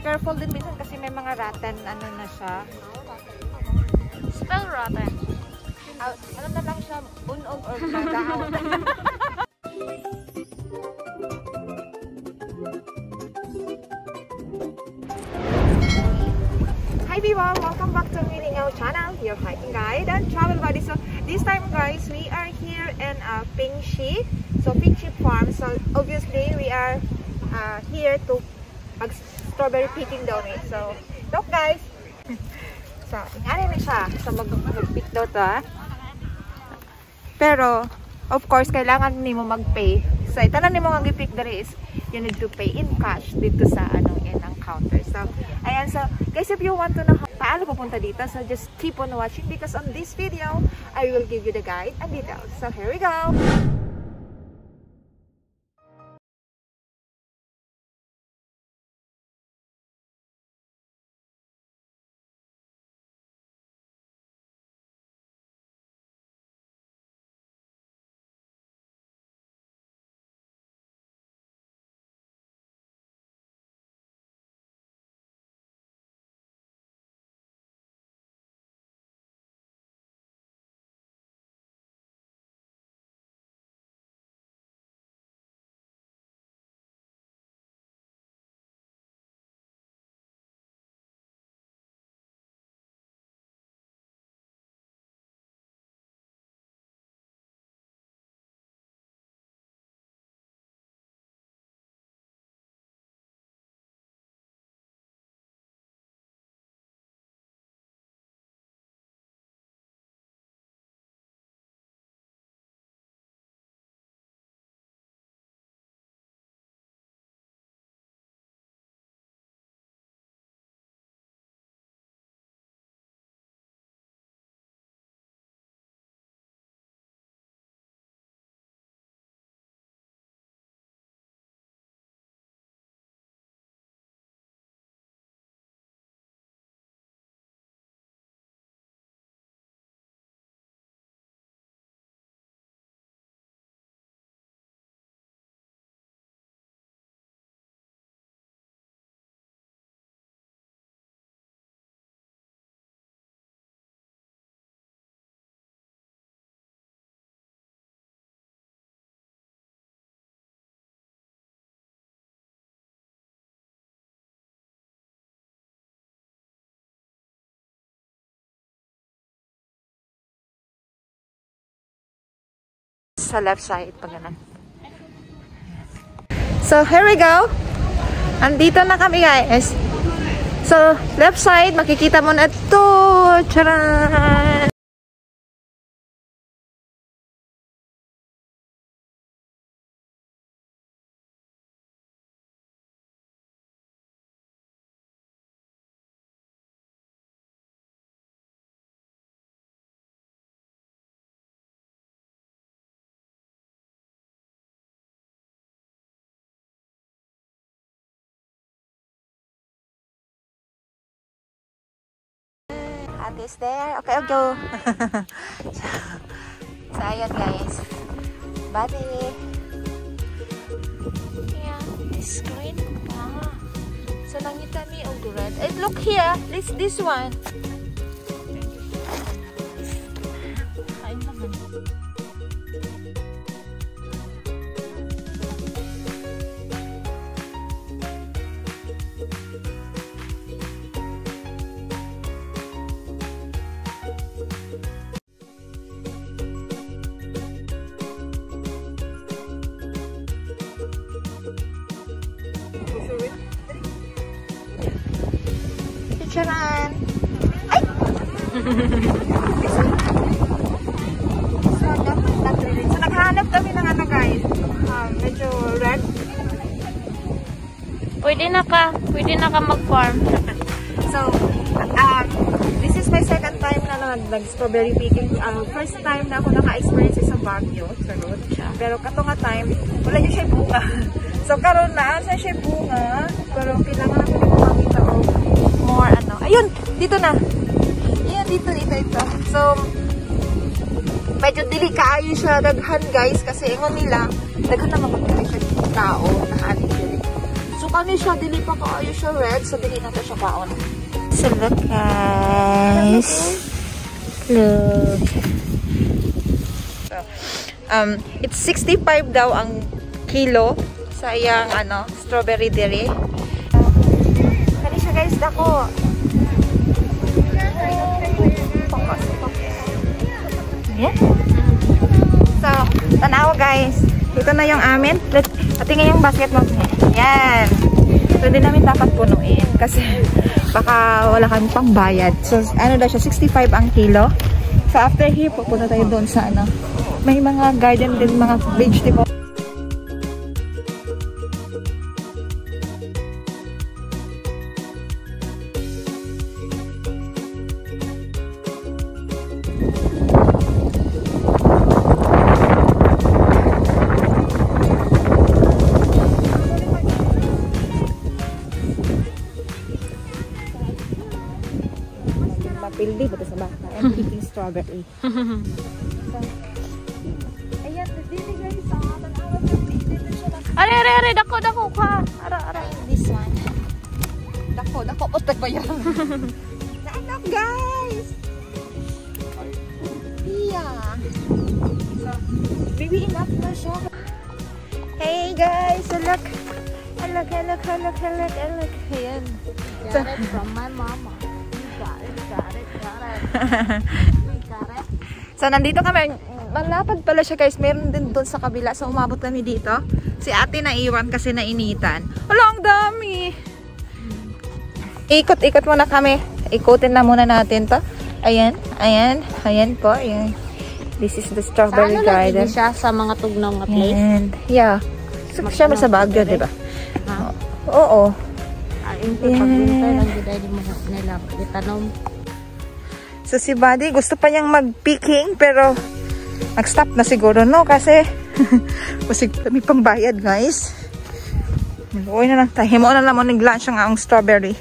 careful din minsan kasi may mga rotten, ano na siya. Spell rotten. Ano na lang siya, unog or nagahon. Hi everyone, welcome back to our channel, your hiking guide and travel buddy. So this time guys, we are here in Pingxi. So Pingxi farm. So obviously we are here to strawberry picking daw ni. So look guys. So ingani na siya. So mag-pick daw to. Pero of course kailangan nimo mag-pay. So itanan nimo ang i-pick dere is you need to pay in cash dito sa in ang counter. So ayan, so guys, if you want to know paano pupunta dito, so just keep on watching because on this video I will give you the guide and details. So here we go. Sa left side pag ganun. So here we go. Andito na kami guys. So left side makikita mo na ito. Charan! Ate is there. Okay, I'll go. So ayan guys. Buddy. Yeah, this green. Ah. So nangita mi og red. And look here. This one. Kain naman. Charan! Ay! So naghahanap kami ng ano guys. Medyo red. Pwede na ka mag-farm. So, this is my second time na nag-strawberry picking. First time na ako naka-experience sa Baguio. Pero kato nga time, wala niya siya bunga. So, karon na, sa siya bunga. Pero kailangan ako dito makita o more ano. Ayun! Dito na! Ayun, dito. So, medyo delikaayo siya daghan guys. Kasi ingon nila, daghan naman magkakay siya tao na aning dili. So, kani siya, dili pa kaayo siya red, so dili na to siya kaon. So look guys. Look. So, it's 65 daw ang kilo sa iyang strawberry dere. Kani siya guys, dako. Yeah. So, tanawa guys. Ito na yung amin. Tingnan yung basket mo. Yan. So, hindi namin dapat punuin. Kasi, baka wala kami pangbayad. So, ano daw siya? 65 ang kilo. So, after here, pupunta tayo doon sa may mga garden din, mga vegetable. Pildi, buto sa baka. I'm picking strawberry. So, ayan, dito guys, Are, dako ka. Ara. this one. Dako, putak ba yan? Naanak, guys! Yeah. So, baby, enough na siya. Hey, guys! So, look. Look. Ayan. Got it from my mama. Got it. So, nandito kami. Malapad pala siya guys. Meron din doon sa kabila. So, umabot kami dito. Si ate naiwan kasi nainitan. Wala, ang dami. Ikot-ikot muna kami. Ikutin na muna natin to. Ayan po. Ayan. This is the strawberry garden. Siya sa mga tugnaw nga place? And, yeah. So, siya sa Baguio, diba? Ha? Oo. Ayun po, pagbintay lang di mo nila itanom. So si Buddy gusto pa niyang mag-picking pero nag-stop na siguro no kasi may pambayad guys. Mag-uwi na lang tayo. Himo na lang mo nag-lunch ang strawberry.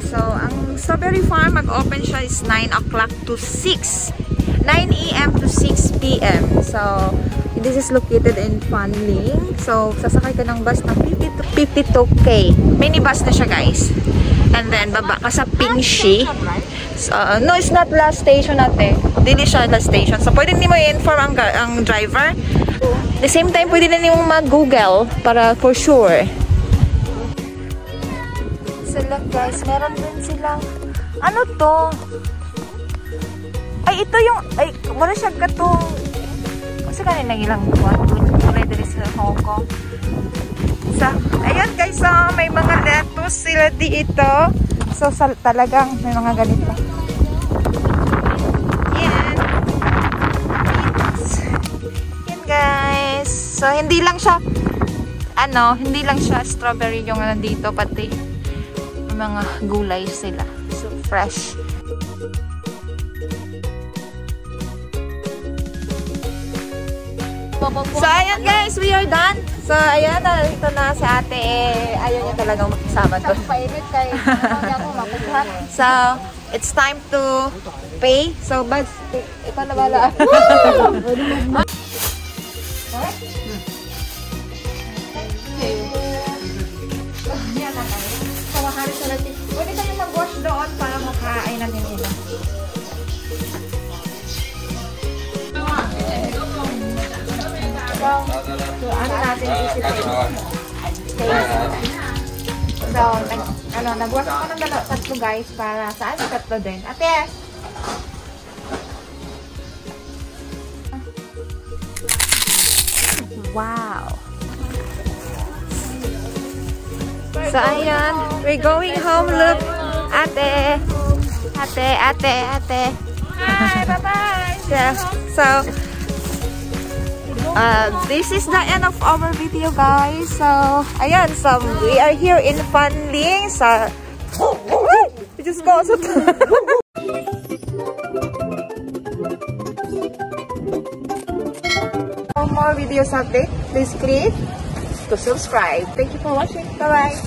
So ang strawberry farm mag-open siya is 9 o'clock to 6. 9 AM to 6 PM. So this is located in Fanling. So, sasakay ka ng bus ng 52K. Minibus na siya, guys. And then, baba ka sa Pingxi. So, no, it's not last station natin. Dili siya last station. So, pwede nimo i-inform ang driver. The same time, pwede na nimo mag-google para for sure. So, look, guys. Meron din silang ano to? Ay, ito yung wala siya katong kasi kanina ilang buwan tulay dito sa Hong Kong. So, ayan guys, so, may mga lettuce sila dito. So, talagang may mga ganito. Ayan. Ayan guys. So, hindi lang siya strawberry yung nandito, pati mga gulay sila. So, fresh. So, ayan guys, we are done. So, ayan, ito na si ate. Ayaw niya talagang makisama to. So, it's time to pay. So, but, ikaw na bala. Pwede tayo mag-wash doon para makain natin nila. So, ano natin isipin? So, nagwash ako ng tatlo guys para saan yung tatlo din. Ate! Wow! So, ayan. We're going home. Look! Ate! Ate! Hi! Bye-bye! Yeah. So, this is the end of our video guys. So, ayan. So, we are here in Fanling. So, we just go outside. For more videos update, please click to subscribe. Thank you for watching. Bye-bye.